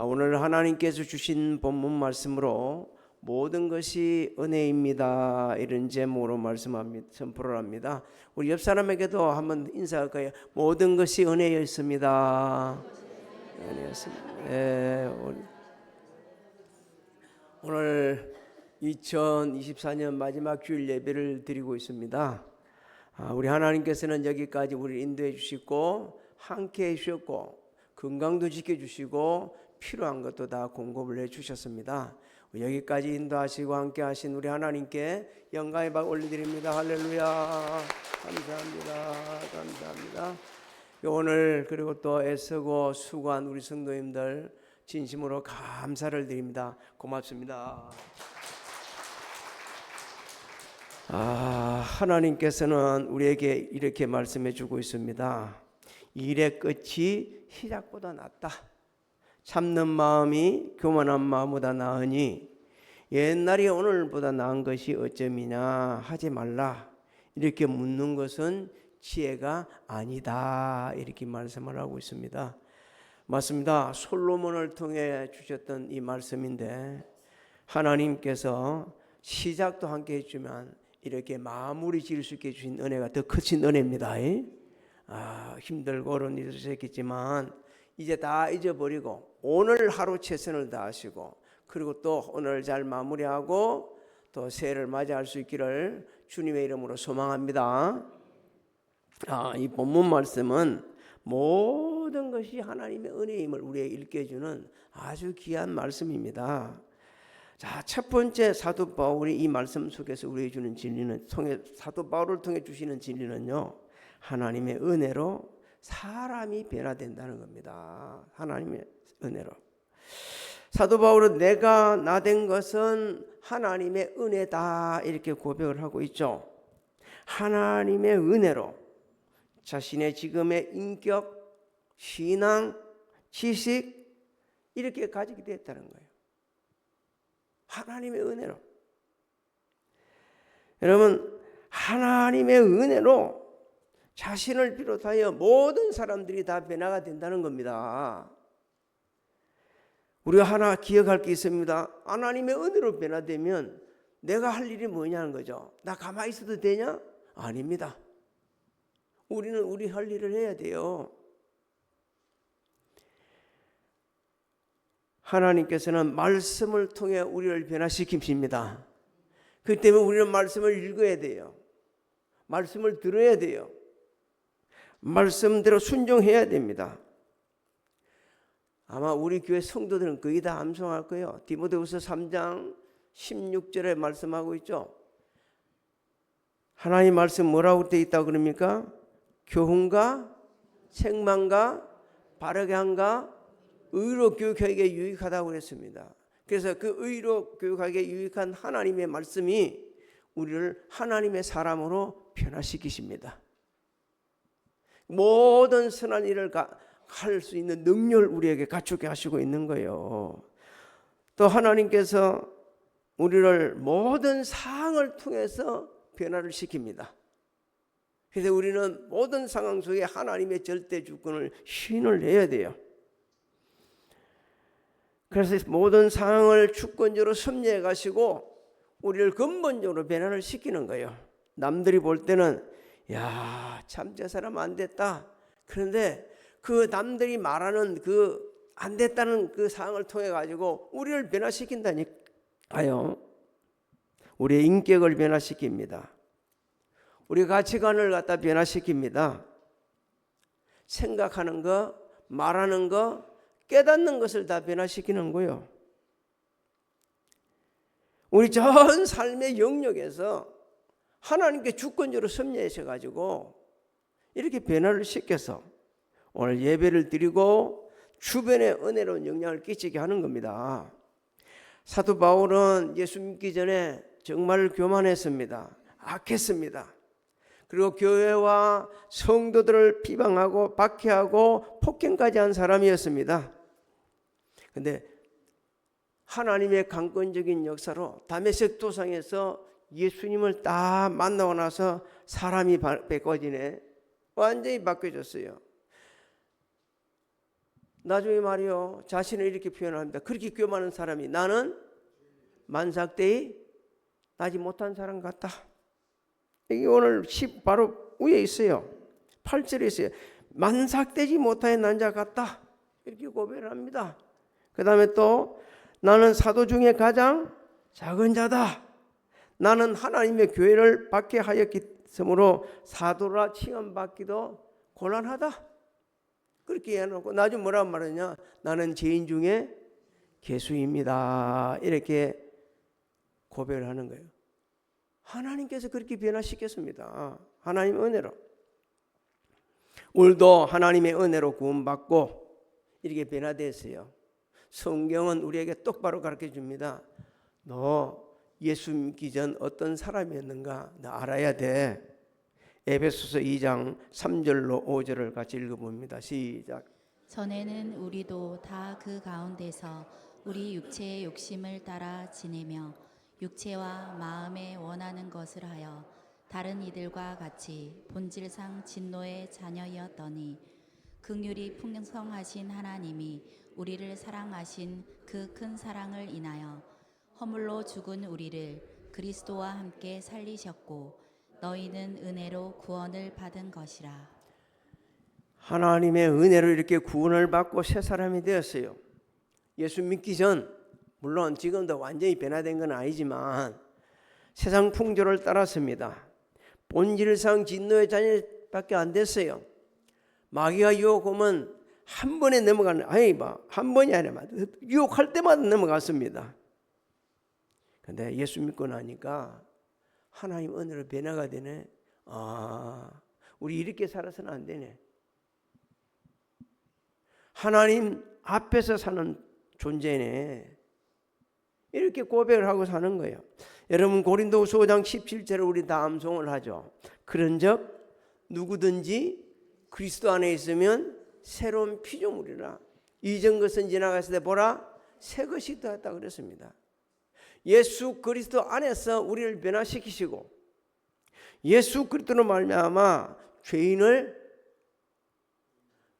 오늘 하나님께서 주신 본문 말씀으로 모든 것이 은혜입니다, 이런 제목으로 선포를 합니다. 우리 옆 사람에게도 한번 인사할까요? 모든 것이 은혜였습니다. 은혜였습니다. 오늘 2024년 마지막 주일 예배를 드리고 있습니다. 우리 하나님께서는 여기까지 우리를 인도해 주시고 함께 해주셨고 건강도 지켜주시고 필요한 것도 다 공급을 해주셨습니다. 여기까지 인도하시고 함께 하신 우리 하나님께 영광의 박 올려드립니다. 할렐루야. 감사합니다. 오늘 그리고 또 애쓰고 수고한 우리 성도님들 진심으로 감사를 드립니다. 고맙습니다. 하나님께서는 우리에게 이렇게 말씀해 주고 있습니다. 일의 끝이 시작보다 낫다. 참는 마음이 교만한 마음보다 나으니 옛날이 오늘보다 나은 것이 어쩌미냐 하지 말라. 이렇게 묻는 것은 지혜가 아니다, 이렇게 말씀을 하고 있습니다. 맞습니다. 솔로몬을 통해 주셨던 이 말씀인데 하나님께서 시작도 함께 해주면 이렇게 마무리 지을 수 있게 주신 은혜가 더 크신 은혜입니다. 힘들고 어려운 일이 있었겠지만 이제 다 잊어버리고 오늘 하루 최선을 다하시고 그리고 또 오늘 잘 마무리하고 또 새해를 맞이할 수 있기를 주님의 이름으로 소망합니다. 이 본문 말씀은 모든 것이 하나님의 은혜임을 우리에게 일깨주는 아주 귀한 말씀입니다. 자, 첫 번째 사도 바울이 이 말씀 속에서 우리에게 주는 진리는 사도 바울을 통해 주시는 진리는요, 하나님의 은혜로 사람이 변화된다는 겁니다. 하나님의 은혜로. 사도 바울은 내가 나 된 것은 하나님의 은혜다, 이렇게 고백을 하고 있죠. 하나님의 은혜로 자신의 지금의 인격, 신앙, 지식 이렇게 가지게 됐다는 거예요. 하나님의 은혜로. 여러분, 하나님의 은혜로 자신을 비롯하여 모든 사람들이 다 변화가 된다는 겁니다. 우리가 하나 기억할 게 있습니다. 하나님의 은혜로 변화되면 내가 할 일이 뭐냐는 거죠. 나 가만히 있어도 되냐? 아닙니다. 우리는 우리 할 일을 해야 돼요. 하나님께서는 말씀을 통해 우리를 변화시키십니다. 그렇기 때문에 우리는 말씀을 읽어야 돼요. 말씀을 들어야 돼요. 말씀대로 순종해야 됩니다. 아마 우리 교회 성도들은 거의 다 암송할 거예요. 디모데후서 3장 16절에 말씀하고 있죠. 하나님 말씀 뭐라고 되어 있다고 그럽니까? 교훈과 책망과 바르게 함과 의로 교육하기에 유익하다고 그랬습니다. 그래서 그 의로 교육하기에 유익한 하나님의 말씀이 우리를 하나님의 사람으로 변화시키십니다. 모든 선한 일을 할 수 있는 능력을 우리에게 갖추게 하시고 있는 거예요. 또 하나님께서 우리를 모든 상황을 통해서 변화를 시킵니다. 그래서 우리는 모든 상황 속에 하나님의 절대 주권을 신을 내야 돼요. 그래서 모든 상황을 주권적으로 섭리해 가시고 우리를 근본적으로 변화를 시키는 거예요. 남들이 볼 때는 야, 참 저 사람 안 됐다. 그런데 그 남들이 말하는 그 안 됐다는 그 상황을 통해 가지고 우리를 변화시킨다니까요. 우리의 인격을 변화시킵니다. 우리 가치관을 갖다 변화시킵니다. 생각하는 거, 말하는 거, 깨닫는 것을 다 변화시키는 거예요. 우리 전 삶의 영역에서 하나님께 주권적으로 섭리하셔가지고 이렇게 변화를 시켜서 오늘 예배를 드리고 주변에 은혜로운 영향을 끼치게 하는 겁니다. 사도 바울은 예수 믿기 전에 정말 교만했습니다. 악했습니다. 그리고 교회와 성도들을 비방하고 박해하고 폭행까지 한 사람이었습니다. 그런데 하나님의 강권적인 역사로 다메섹 도상에서 예수님을 딱 만나고 나서 사람이 바꿔지네. 완전히 바뀌어졌어요. 나중에 말이요 자신을 이렇게 표현합니다. 그렇게 교만한 사람이 나는 만삭대이 나지 못한 사람 같다. 이게 오늘 10 바로 위에 있어요. 8절에 있어요. 만삭되지 못하여 난 자 같다. 이렇게 고백을 합니다. 그 다음에 또 나는 사도 중에 가장 작은 자다. 나는 하나님의 교회를 박해하였으므로 사도라 칭함받기도 곤란하다. 그렇게 해놓고 나중에 뭐라고 말하냐, 나는 죄인 중에 개수입니다. 이렇게 고백을 하는 거예요. 하나님께서 그렇게 변화시켰습니다. 하나님의 은혜로. 우리도 하나님의 은혜로 구원받고 이렇게 변화됐어요. 성경은 우리에게 똑바로 가르쳐 줍니다. 너 예수 믿기 전 어떤 사람이었는가 너 알아야 돼. 에베소서 2장 3절로 5절을 같이 읽어봅니다. 시작. 전에는 우리도 다 그 가운데서 우리 육체의 욕심을 따라 지내며 육체와 마음에 원하는 것을 하여 다른 이들과 같이 본질상 진노의 자녀였더니 긍휼이 풍성하신 하나님이 우리를 사랑하신 그 큰 사랑을 인하여 허물로 죽은 우리를 그리스도와 함께 살리셨고 너희는 은혜로 구원을 받은 것이라. 하나님의 은혜로 이렇게 구원을 받고 새 사람이 되었어요. 예수 믿기 전 물론 지금도 완전히 변화된 건 아니지만 세상 풍조를 따랐습니다. 본질상 진노의 자녀밖에 안 됐어요. 마귀가 유혹하면 한 번에 넘어가는, 한 번이 아니라 유혹할 때마다 넘어갔습니다. 근데 예수 믿고 나니까 하나님 은혜로 변화가 되네. 우리 이렇게 살아서는 안 되네. 하나님 앞에서 사는 존재네. 이렇게 고백을 하고 사는 거예요. 여러분 고린도후서 5장 17절을 우리 다 암송을 하죠. 그런즉 누구든지 그리스도 안에 있으면 새로운 피조물이라. 이전 것은 지나갔을 때 보라 새 것이 되었다 그랬습니다. 예수 그리스도 안에서 우리를 변화시키시고 예수 그리스도로 말미암아 죄인을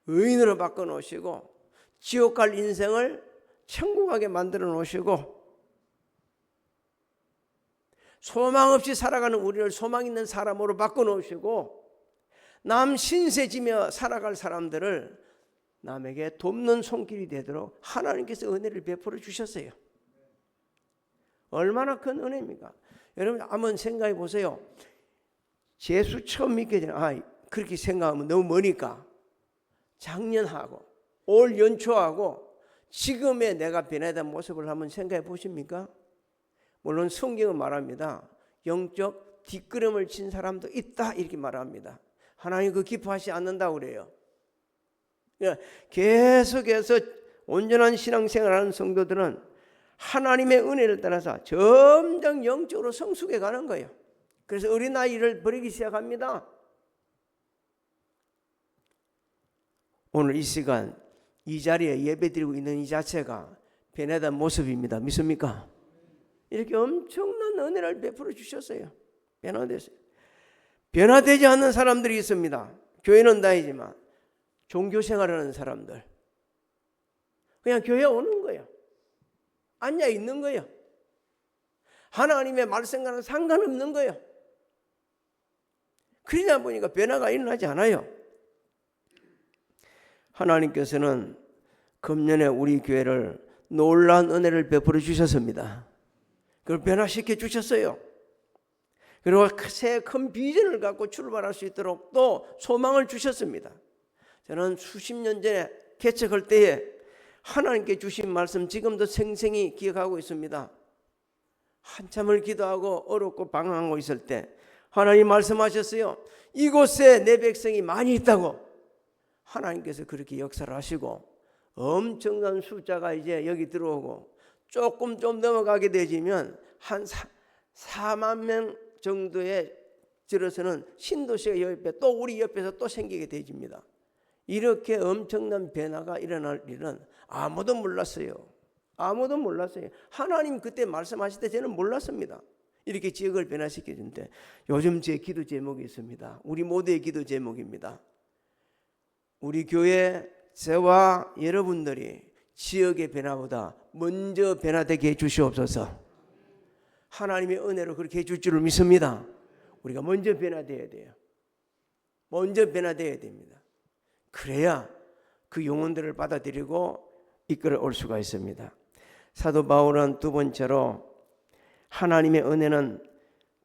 의인으로 바꿔 놓으시고 지옥 갈 인생을 천국하게 만들어 놓으시고 소망 없이 살아가는 우리를 소망 있는 사람으로 바꿔 놓으시고 남 신세지며 살아갈 사람들을 남에게 돕는 손길이 되도록 하나님께서 은혜를 베풀어 주셨어요. 얼마나 큰 은혜입니까? 여러분 한번 생각해 보세요. 예수 처음 믿게 되는 그렇게 생각하면 너무 머니까 작년하고 올 연초하고 지금의 내가 변화된 모습을 한번 생각해 보십니까? 물론 성경은 말합니다. 영적 뒷걸음을 친 사람도 있다 이렇게 말합니다. 하나님 그 기뻐하지 않는다고 그래요. 계속해서 온전한 신앙생활하는 성도들은 하나님의 은혜를 따라서 점점 영적으로 성숙해 가는 거예요. 그래서 어린아이를 버리기 시작합니다. 오늘 이 시간 이 자리에 예배드리고 있는 이 자체가 변화된 모습입니다. 믿습니까? 이렇게 엄청난 은혜를 베풀어 주셨어요. 변화됐어요. 변화되지 않는 사람들이 있습니다. 교회는 다니지만 종교 생활하는 사람들 그냥 교회 오는 거예요. 앉아 있는 거예요. 하나님의 말씀과는 상관없는 거예요. 그러다 보니까 변화가 일어나지 않아요. 하나님께서는 금년에 우리 교회를 놀라운 은혜를 베풀어 주셨습니다. 그걸 변화시켜 주셨어요. 그리고 새 큰 비전을 갖고 출발할 수 있도록 또 소망을 주셨습니다. 저는 수십 년 전에 개척할 때에 하나님께 주신 말씀 지금도 생생히 기억하고 있습니다. 한참을 기도하고 어렵고 방황하고 있을 때 하나님 말씀하셨어요. 이곳에 내 백성이 많이 있다고. 하나님께서 그렇게 역사를 하시고 엄청난 숫자가 이제 여기 들어오고 조금 좀 넘어가게 되지면 한 4만 명 정도의 들어서는 신도시가 옆에 또 우리 옆에서 또 생기게 되집니다. 이렇게 엄청난 변화가 일어날 일은 아무도 몰랐어요. 아무도 몰랐어요. 하나님 그때 말씀하실 때 저는 몰랐습니다. 이렇게 지역을 변화시켜 준대. 요즘 제 기도 제목이 있습니다. 우리 모두의 기도 제목입니다. 우리 교회 저와 여러분들이 지역의 변화보다 먼저 변화되게 해주시옵소서. 하나님의 은혜로 그렇게 해줄 줄을 믿습니다. 우리가 먼저 변화되어야 돼요. 먼저 변화되어야 됩니다. 그래야 그 영혼들을 받아들이고 이끌어 올 수가 있습니다. 사도 바울은 두 번째로 하나님의 은혜는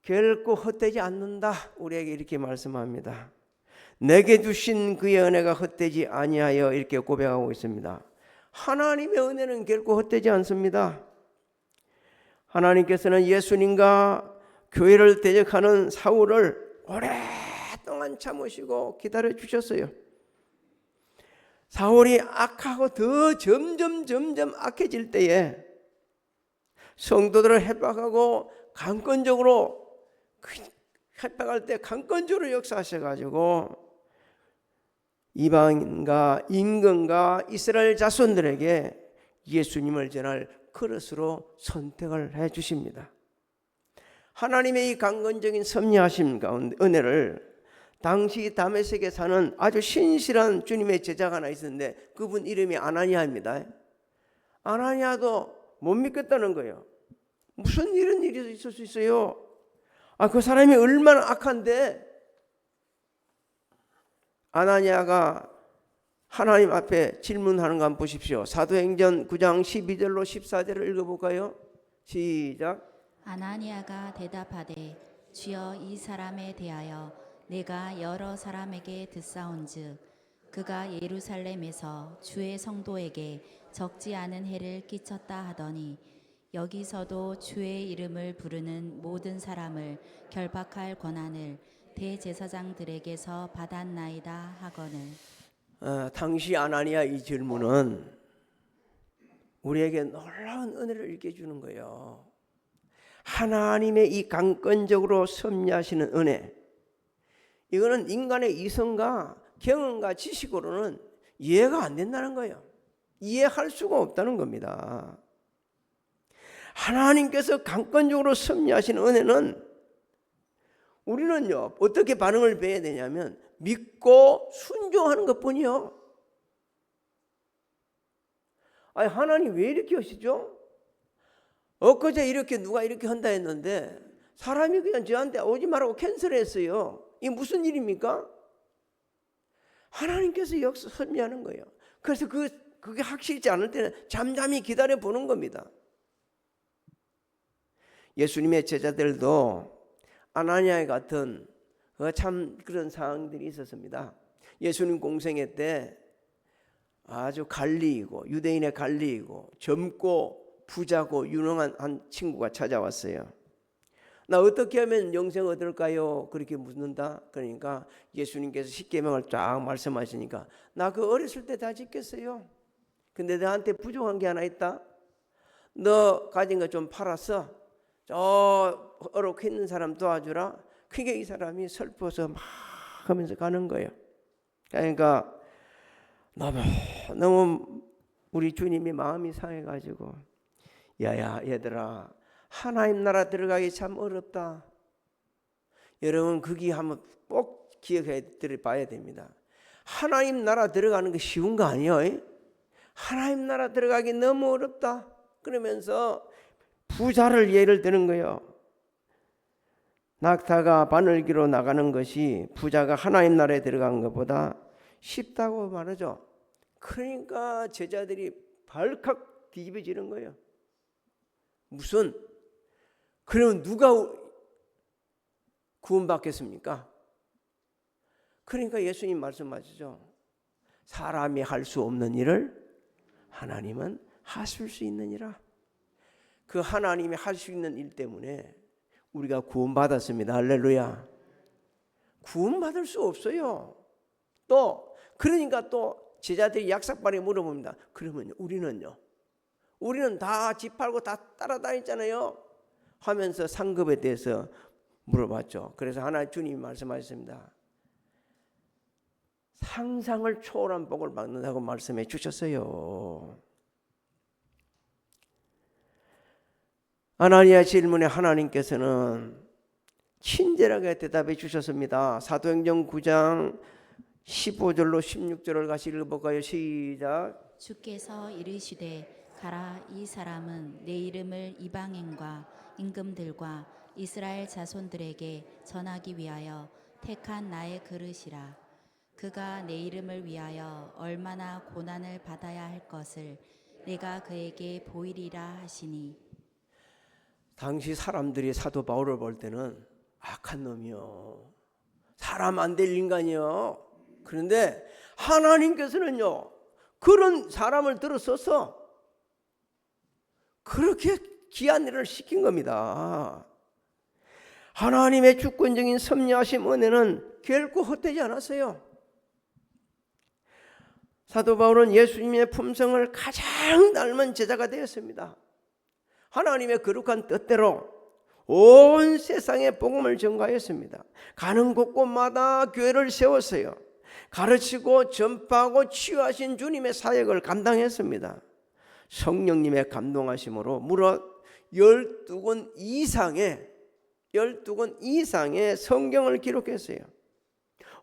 결코 헛되지 않는다, 우리에게 이렇게 말씀합니다. 내게 주신 그의 은혜가 헛되지 아니하여 이렇게 고백하고 있습니다. 하나님의 은혜는 결코 헛되지 않습니다. 하나님께서는 예수님과 교회를 대적하는 사울을 오랫동안 참으시고 기다려 주셨어요. 사울이 악하고 더 점점 악해질 때에 성도들을 협박하고 강권적으로 협박할 때 강권적으로 역사하셔가지고 이방인과 임금과 이스라엘 자손들에게 예수님을 전할 그릇으로 선택을 해 주십니다. 하나님의 이 강건적인 섭리하심 가운데 은혜를 당시 다메섹에 사는 아주 신실한 주님의 제자가 하나 있었는데 그분 이름이 아나니아입니다. 아나니아도 못 믿겠다는 거예요. 무슨 이런 일이 있을 수 있어요? 그 사람이 얼마나 악한데. 아나니아가 하나님 앞에 질문하는 거 한번 보십시오. 사도행전 9장 12절로 14절을 읽어볼까요? 시작. 아나니아가 대답하되 주여 이 사람에 대하여 내가 여러 사람에게 듣사온즉 그가 예루살렘에서 주의 성도에게 적지 않은 해를 끼쳤다 하더니 여기서도 주의 이름을 부르는 모든 사람을 결박할 권한을 대제사장들에게서 받았나이다 하거늘. 당시 아나니아 이 질문은 우리에게 놀라운 은혜를 일깨주는 거예요. 하나님의 이 강권적으로 섭리하시는 은혜, 이거는 인간의 이성과 경험과 지식으로는 이해가 안 된다는 거예요. 이해할 수가 없다는 겁니다. 하나님께서 강권적으로 섭리하시는 은혜는 우리는요 어떻게 반응을 배워야 되냐면 믿고 순종하는 것뿐이요. 하나님 왜 이렇게 하시죠? 엊그제 이렇게 누가 이렇게 한다 했는데 사람이 그냥 저한테 오지 말라고 캔슬했어요. 이게 무슨 일입니까? 하나님께서 역사 섭리하는 거예요. 그래서 그게 확실치 않을 때는 잠잠히 기다려 보는 겁니다. 예수님의 제자들도 아나니아 같은 참 그런 상황들이 있었습니다. 예수님 공생애 때 아주 갈리이고 유대인의 갈리이고 젊고 부자고 유능한 한 친구가 찾아왔어요. 나 어떻게 하면 영생 얻을까요? 그렇게 묻는다. 그러니까 예수님께서 십계명을 쫙 말씀하시니까 나 그 어렸을 때 다 지켰어요. 근데 너한테 부족한 게 하나 있다. 너 가진 거 좀 팔았어. 저 어렵게 있는 사람 도와주라. 그게 이 사람이 슬퍼서 막 하면서 가는 거예요. 그러니까 너무 우리 주님이 마음이 상해가지고 야야 얘들아 하나님 나라 들어가기 참 어렵다. 여러분 거기 한번 꼭 기억해 봐야 됩니다. 하나님 나라 들어가는 게 쉬운 거 아니에요. 하나님 나라 들어가기 너무 어렵다. 그러면서 부자를 예를 드는 거예요. 낙타가 바늘기로 나가는 것이 부자가 하나님 나라에 들어간 것보다 쉽다고 말하죠. 그러니까 제자들이 발칵 뒤집어지는 거예요. 무슨? 그러면 누가 구원받겠습니까? 그러니까 예수님 말씀하시죠. 사람이 할 수 없는 일을 하나님은 하실 수 있느니라. 그 하나님이 할 수 있는 일 때문에 우리가 구원받았습니다. 할렐루야. 구원받을 수 없어요. 그러니까 또 제자들이 약삭발에 물어봅니다. 그러면 우리는요? 우리는 다 집 팔고 다 따라다녔잖아요. 하면서 상급에 대해서 물어봤죠. 그래서 하나 주님이 말씀하셨습니다. 상상을 초월한 복을 받는다고 말씀해 주셨어요. 아나니아 질문에 하나님께서는 친절하게 대답해 주셨습니다. 사도행전 9장 15절로 16절을 같이 읽어볼까요? 시작. 주께서 이르시되 가라, 이 사람은 내 이름을 이방인과 임금들과 이스라엘 자손들에게 전하기 위하여 택한 나의 그릇이라. 그가 내 이름을 위하여 얼마나 고난을 받아야 할 것을 내가 그에게 보이리라 하시니. 당시 사람들이 사도 바울을 볼 때는 악한 놈이요, 사람 안 될 인간이요. 그런데 하나님께서는요, 그런 사람을 들어서서 그렇게 귀한 일을 시킨 겁니다. 하나님의 주권적인 섭리하심 은혜는 결코 헛되지 않았어요. 사도 바울은 예수님의 품성을 가장 닮은 제자가 되었습니다. 하나님의 거룩한 뜻대로 온 세상에 복음을 전가했습니다. 가는 곳곳마다 교회를 세웠어요. 가르치고 전파하고 치유하신 주님의 사역을 감당했습니다. 성령님의 감동하심으로 무려 12권 이상의 성경을 기록했어요.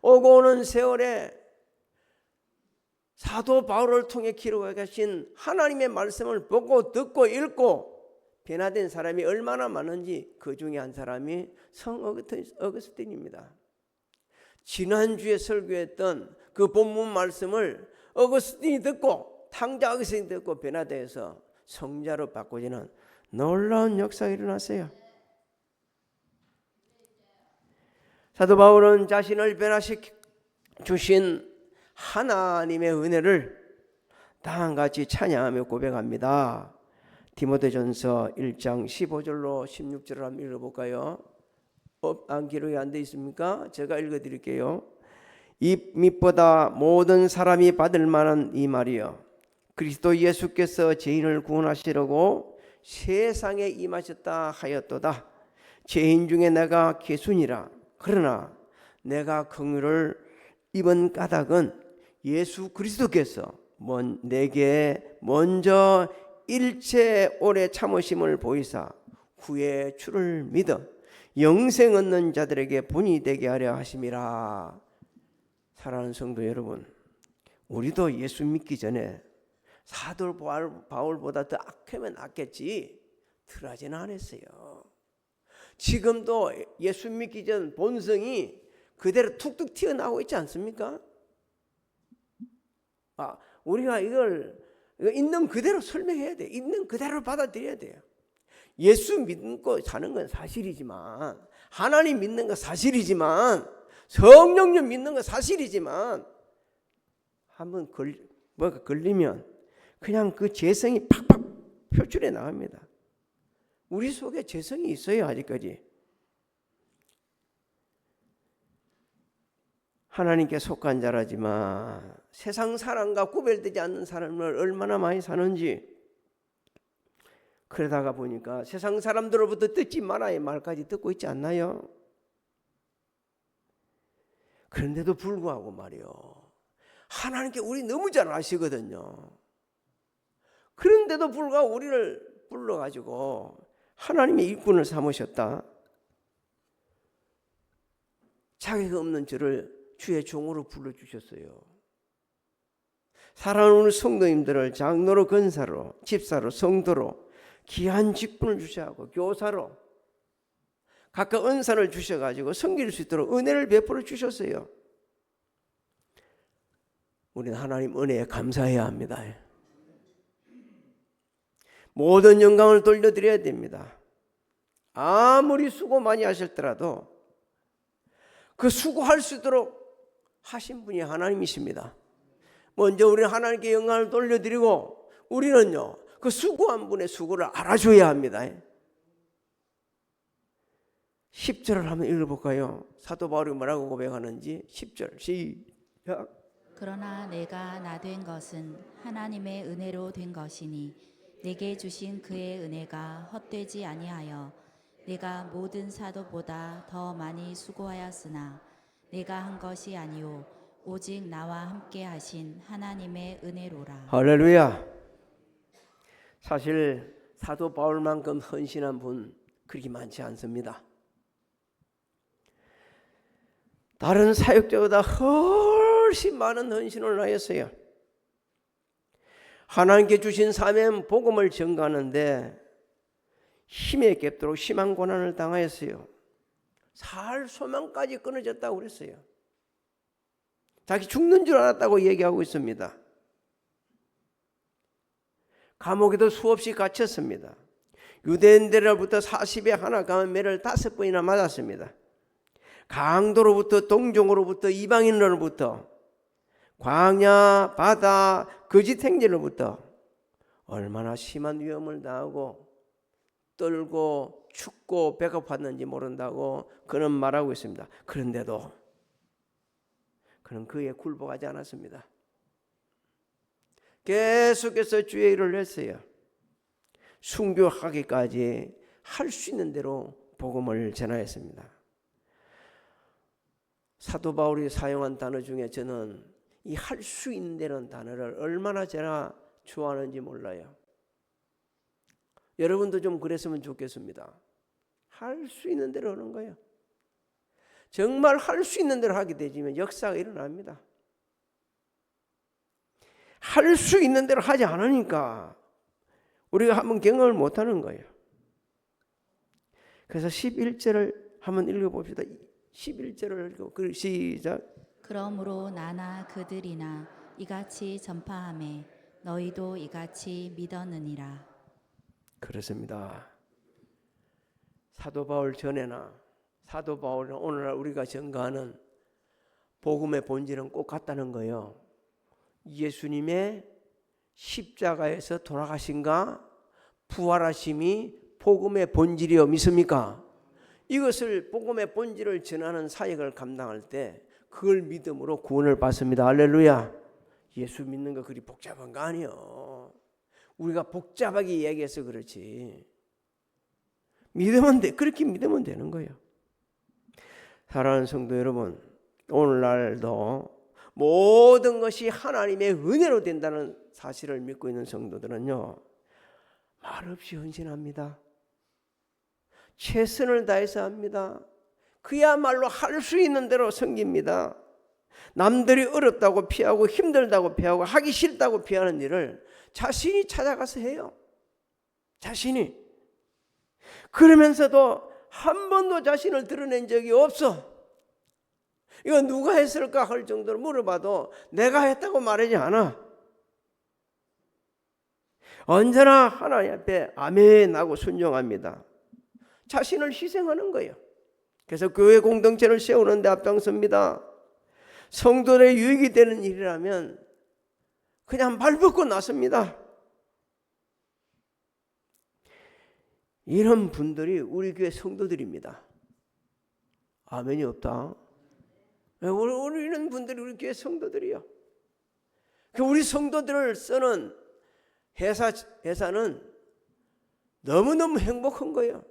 오고 오는 세월에 사도 바울을 통해 기록해 가신 하나님의 말씀을 보고 듣고 읽고 변화된 사람이 얼마나 많은지 그 중에 한 사람이 성 어거스틴입니다. 지난주에 설교했던 그 본문 말씀을 어거스틴이 듣고, 탕자 어거스틴이 듣고 변화되어서 성자로 바꿔지는 놀라운 역사가 일어났어요. 사도 바울은 자신을 변화시켜 주신 하나님의 은혜를 다음같이 찬양하며 고백합니다. 디모데전서 1장 15절로 16절을 한번 읽어볼까요? 안 기록이 안 돼 있습니까? 제가 읽어드릴게요. 이 밑보다 모든 사람이 받을 만한 이 말이요, 그리스도 예수께서 죄인을 구원하시려고 세상에 임하셨다 하였도다. 죄인 중에 내가 개순이라. 그러나 내가 긍휼을 입은 까닭은 예수 그리스도께서 내게 먼저 일체 오래 참으심을 보이사 후에 주를 믿어 영생 얻는 자들에게 본이 되게 하려 하심이라. 사랑하는 성도 여러분, 우리도 예수 믿기 전에 사도 바울보다 더 악하면 낫겠지 덜하지는 않았어요. 지금도 예수 믿기 전 본성이 그대로 툭툭 튀어나오고 있지 않습니까? 우리가 이걸 있는 그대로 설명해야 돼. 있는 그대로 받아들여야 돼요. 예수 믿고 사는 건 사실이지만, 하나님 믿는 건 사실이지만, 성령님 믿는 건 사실이지만, 한번 뭐가 걸리면 그냥 그 죄성이 팍팍 표출해 나갑니다. 우리 속에 죄성이 있어요. 아직까지 하나님께 속한 자라지만 세상 사람과 구별되지 않는 사람을 얼마나 많이 사는지, 그러다가 보니까 세상 사람들로부터 듣지 말아야 말까지 듣고 있지 않나요? 그런데도 불구하고 말이요, 하나님께 우리 너무 잘 아시거든요. 그런데도 불구하고 우리를 불러가지고 하나님의 일꾼을 삼으셨다. 자격 없는 저를 주의 종으로 불러주셨어요. 사랑하는 우리 성도님들을 장로로, 권사로, 집사로, 성도로 귀한 직분을 주셔가지고 교사로 각각 은사를 주셔가지고 섬길 수 있도록 은혜를 베풀어 주셨어요. 우리는 하나님 은혜에 감사해야 합니다. 모든 영광을 돌려드려야 됩니다. 아무리 수고 많이 하셨더라도 그 수고할 수 있도록 하신 분이 하나님이십니다. 먼저 우리는 하나님께 영광을 돌려드리고, 우리는요 그 수고한 분의 수고를 알아줘야 합니다. 10절을 한번 읽어볼까요? 사도 바울이 뭐라고 고백하는지. 10절 시작. 그러나 내가 나 된 것은 하나님의 은혜로 된 것이니 내게 주신 그의 은혜가 헛되지 아니하여 내가 모든 사도보다 더 많이 수고하였으나 내가 한 것이 아니요 오직 나와 함께 하신 하나님의 은혜로라. 할렐루야. 사실 사도 바울만큼 헌신한 분 그렇게 많지 않습니다. 다른 사역자보다 훨씬 많은 헌신을 하였어요. 하나님께 주신 사명 복음을 전가하는데 힘에 겹도록 심한 고난을 당하였어요. 살 소망까지 끊어졌다고 그랬어요. 자기 죽는 줄 알았다고 얘기하고 있습니다. 감옥에도 수없이 갇혔습니다. 유대인들로부터 40에 하나 가면 매를 5번이나 맞았습니다. 강도로부터 동종으로부터 이방인으로부터 광야 바다 거짓 행제로부터 얼마나 심한 위험을 당하고 떨고 춥고 배고팠는지 모른다고 그는 말하고 있습니다. 그런데도 그는 그에 굴복하지 않았습니다. 계속해서 주의 일을 했어요. 순교하기까지 할 수 있는 대로 복음을 전하였습니다. 사도 바울이 사용한 단어 중에 저는 이 할 수 있는 대로는 단어를 얼마나 제가 좋아하는지 몰라요. 여러분도 좀 그랬으면 좋겠습니다. 할 수 있는 대로 하는 거예요. 정말 할 수 있는 대로 하게 되면 역사가 일어납니다. 할 수 있는 대로 하지 않으니까 우리가 한번 경험을 못하는 거예요. 그래서 11절을 한번 읽어봅시다. 11절을 읽고 시작. 그러므로 나나 그들이나 이같이 전파하매 너희도 이같이 믿었느니라. 그렇습니다. 사도 바울 전에나 사도 바울은 오늘날 우리가 전가하는 복음의 본질은 꼭 같다는 거예요. 예수님의 십자가에서 돌아가신가 부활하심이 복음의 본질이요 믿습니까? 이것을 복음의 본질을 전하는 사역을 감당할 때 그걸 믿음으로 구원을 받습니다. 할렐루야. 예수 믿는 거 그리 복잡한 거 아니에요. 우리가 복잡하게 얘기해서 그렇지. 믿으면 돼. 그렇게 믿으면 되는 거예요. 사랑하는 성도 여러분, 오늘날도 모든 것이 하나님의 은혜로 된다는 사실을 믿고 있는 성도들은요, 말없이 헌신합니다. 최선을 다해서 합니다. 그야말로 할 수 있는 대로 섬깁니다. 남들이 어렵다고 피하고 힘들다고 피하고 하기 싫다고 피하는 일을 자신이 찾아가서 해요. 자신이. 그러면서도 한 번도 자신을 드러낸 적이 없어. 이거 누가 했을까 할 정도로 물어봐도 내가 했다고 말하지 않아. 언제나 하나님 앞에 아멘 하고 순종합니다. 자신을 희생하는 거예요. 그래서 교회 공동체를 세우는 데 앞장섭니다. 성도들의 유익이 되는 일이라면 그냥 발벗고 나섭니다. 이런 분들이 우리 교회 성도들입니다. 아멘이 없다. 우리 이런 분들이 우리 교회 성도들이요. 우리 성도들을 쓰는 회사는 너무너무 행복한 거예요.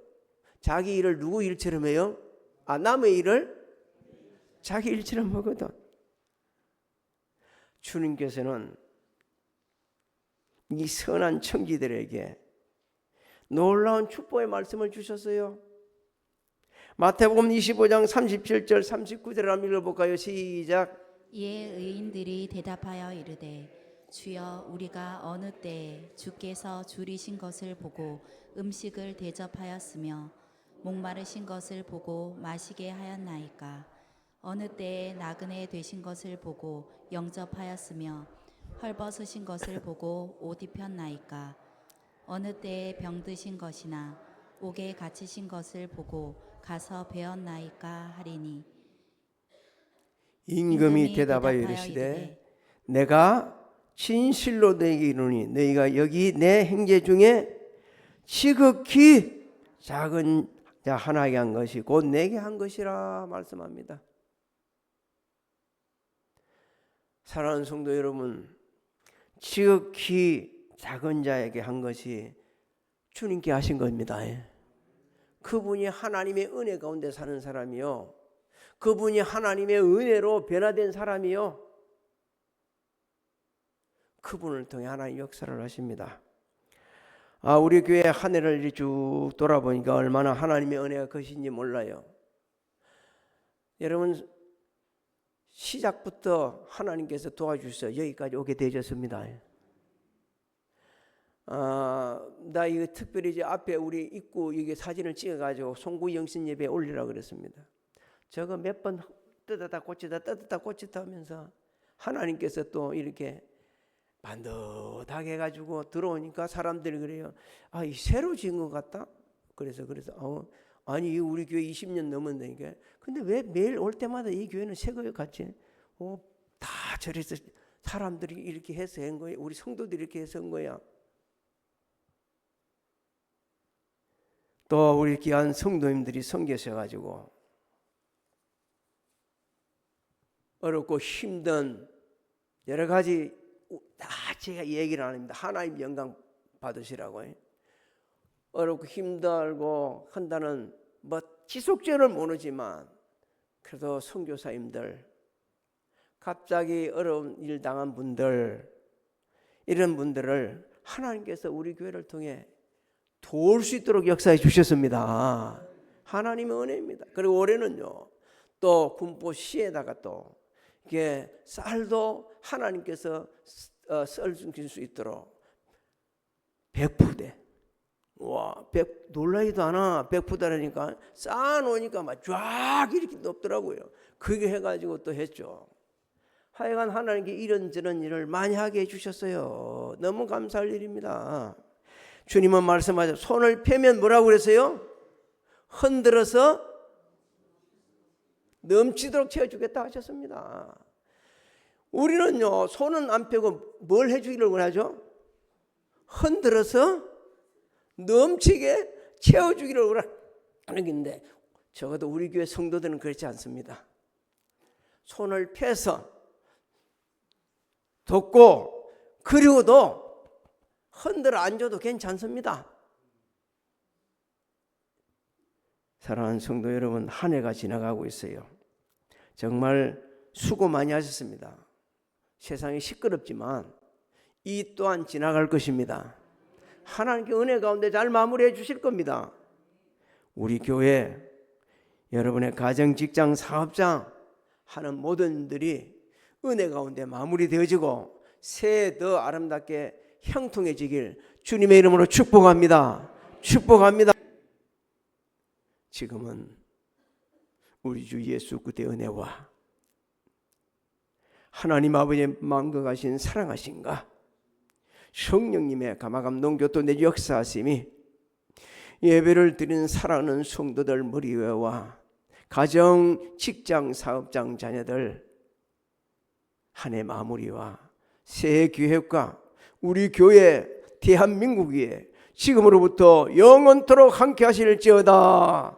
자기 일을 누구 일처럼 해요? 남의 일을 자기 일처럼 하거든. 주님께서는 이 선한 청지들에게 놀라운 축복의 말씀을 주셨어요. 마태복음 25장 37절 39절을 한번 읽어볼까요? 시작. 이에 의인들이 대답하여 이르되 주여 우리가 어느 때에 주께서 줄이신 것을 보고 음식을 대접하였으며 목마르신 것을 보고 마시게 하였나이까? 어느 때에 나그네 되신 것을 보고 영접하였으며 헐벗으신 것을 보고 옷 입혔나이까? 어느 때에 병드신 것이나 옥에 갇히신 것을 보고 가서 배웠나이까 하리니 임금이 대답하여 이르시되 내가 진실로 너희에게 이르노니 너희가 여기 내 형제 중에 지극히 작은 자 하나에게 한 것이 곧 내게 한 것이라 말씀합니다. 사랑하는 성도 여러분, 지극히 작은 자에게 한 것이 주님께 하신 겁니다. 그분이 하나님의 은혜 가운데 사는 사람이요, 그분이 하나님의 은혜로 변화된 사람이요, 그분을 통해 하나님 역사를 하십니다. 우리 교회 한 해를 쭉 돌아보니까 얼마나 하나님의 은혜가 크신지 몰라요. 여러분 시작부터 하나님께서 도와주셔서 여기까지 오게 되셨습니다. 나 이거 특별히 이제 앞에 우리 입구 이게 사진을 찍어가지고 송구 영신 예배에 올리라고 그랬습니다. 저거 몇 번 뜯었다 꽂히다 하면서 하나님께서 또 이렇게 반듯하게 해가지고 들어오니까 사람들이 그래요. 이 새로 지은 것 같다. 그래서 아니 우리 교회 20년 넘었는데 근데 왜 매일 올 때마다 이 교회는 새 거 같지? 다 저래서 사람들이 이렇게 해서 한 거예요. 우리 성도들이 이렇게 해서 한 거야. 또 우리 귀한 성도님들이 섬기셔가지고 어렵고 힘든 여러 가지 다 제가 얘기를 안 합니다. 하나님 영광 받으시라고. 어렵고 힘들고 한다는 지속적으로는 모르지만 그래도 선교사님들 갑자기 어려운 일 당한 분들 이런 분들을 하나님께서 우리 교회를 통해 도울 수 있도록 역사해 주셨습니다. 하나님의 은혜입니다. 그리고 올해는요 또 군포시에다가 또 이게 쌀도 하나님께서 썰 수 있도록 100푸대 놀라지도 않아. 100푸대라니까 쌓아놓으니까 막 쫙 이렇게 높더라고요. 그게 해가지고 또 했죠. 하여간 하나님께 이런저런 일을 많이 하게 해주셨어요. 너무 감사할 일입니다. 주님은 말씀하셨죠. 손을 펴면 뭐라고 그랬어요? 흔들어서 넘치도록 채워주겠다 하셨습니다. 우리는요 손은 안 펴고 뭘 해주기를 원하죠? 흔들어서 넘치게 채워주기를 원하는 건데 적어도 우리 교회 성도들은 그렇지 않습니다. 손을 펴서 돕고 그리고도 흔들어 안 줘도 괜찮습니다. 사랑하는 성도 여러분, 한 해가 지나가고 있어요. 정말 수고 많이 하셨습니다. 세상이 시끄럽지만 이 또한 지나갈 것입니다. 하나님께 은혜 가운데 잘 마무리해 주실 겁니다. 우리 교회 여러분의 가정, 직장, 사업장 하는 모든 일들이 은혜 가운데 마무리되어지고 새해 더 아름답게 형통해지길 주님의 이름으로 축복합니다. 축복합니다. 지금은 우리 주 예수 그리스도의 은혜와 하나님 아버지의 마음과 가신 사랑하신가 성령님의 감화감동 교통 내 역사하심이 예배를 드리는 사랑하는 성도들 머리 위와 가정, 직장, 사업장 자녀들 한 해 마무리와 새해 계획과 우리 교회 대한민국 위에 지금으로부터 영원토록 함께 하실지어다.